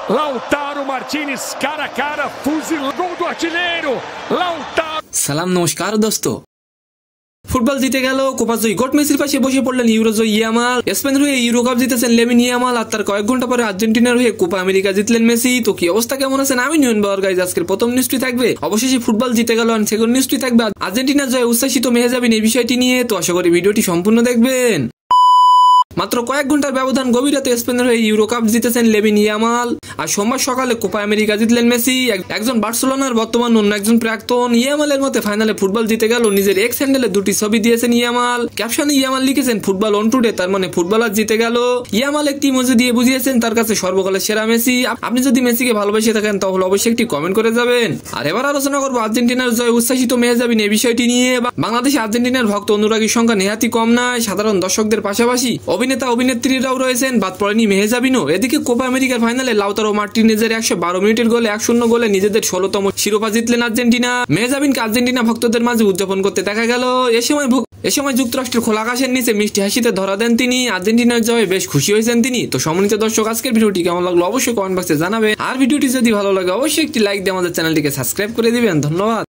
Lautaro Martinez, cara a cara, fuzilou, gol do artilheiro, Lautaro. সালাম নমস্কার দোস্ত। Football জিতে গেল, কোপা জয়ী গোট মেসির পাশে বসে পড়লেন ইউরো জয়ী ইয়ামাল। স্পেনের হয়ে ইউরো কাপ জিতেছেন লেমিন ইয়ামাল, আর তার কয়েক ঘন্টা পরে আর্জেন্টিনার হয়ে কোপা আমেরিকা জিতলেন মেসি। তো কি অবস্থা, কেমন আছেন? আমি নিয়ন বাওয়ার গাইজ। আজকের প্রথম নিউজটি থাকবে অবশেষে ফুটবল জিতে গেল, আর সেকেন্ড নিউজটি থাকবে আর্জেন্টিনার জয়ে উচ্ছ্বাসিত মেহজাবিন এই বিষয়টি নিয়ে। তো আশা করি ভিডিওটি সম্পূর্ণ দেখবেন। মাত্র কয়েক ঘন্টার ব্যবধান গভীর রাতে স্পেনের হয়ে ইউরো কাপ জিতেছেন লেমিন ইয়ামাল, আর সোমবার সকালে কোপা আমেরিকা জিতলেন মেসি। একজন বার্সেলোনার বর্তমান, অন্য একজন প্রাক্তন। ইয়ামালের মতে ফাইনালে ফুটবল জিতে গেল। নিজের এক্স হ্যান্ডেলে দুটি ছবি দিয়েছেন ইয়ামাল। ক্যাপশনে ইয়ামাল লিখেছেন ফুটবল অন টুডে, তার মানে ফুটবলার জিতে গেল। ইয়ামাল একটি ইমোজি দিয়ে বুঝিয়েছেন তার কাছে সর্বকালের সেরা মেসি। আপনি যদি মেসিকে ভালোবেসে থাকেন তাহলে অবশ্যই একটি কমেন্ট করে যাবেন। আর এবার আলোচনা করবো আর্জেন্টিনার জয় উচ্ছ্বাসিত মেহজাবিন এই বিষয়টি নিয়ে। বাংলাদেশে আর্জেন্টিনার ভক্ত অনুরাগীর সংখ্যা নেহাতি কম নয়। সাধারণ দর্শকদের পাশাপাশি অভিনেতা অভিনেত্রীরাও রয়েছেন, বাদ পড়েনি মেহজাবিনও। এদিকে কোপা আমেরিকার ফাইনালে লাউতারো মার্টিনেজের 112 মিনিটের গোলে 1-0 গোলে নিজেদের 16তম শিরোপা জিতলেন আর্জেন্টিনা। মেহজাবিনকে আর্জেন্টিনা ভক্তদের মাঝে উদযাপন করতে দেখা গেল। এ সময় যুক্তরাষ্ট্রের খোলা আকাশের নিচে মিষ্টি হাসিতে ধরা দেন তিনি। আর্জেন্টিনার জয়ে বেশ খুশি হয়েছেন তিনি। তো সম্মানিত দর্শক, আজকের ভিডিওটি কেমন লাগলো অবশ্যই কমেন্ট বক্সে জানাবেন। আর ভিডিওটি যদি ভালো লাগে অবশ্যই একটি লাইক দিয়ে আমাদের চ্যানেলটিকে সাবস্ক্রাইব করে দিবেন। ধন্যবাদ।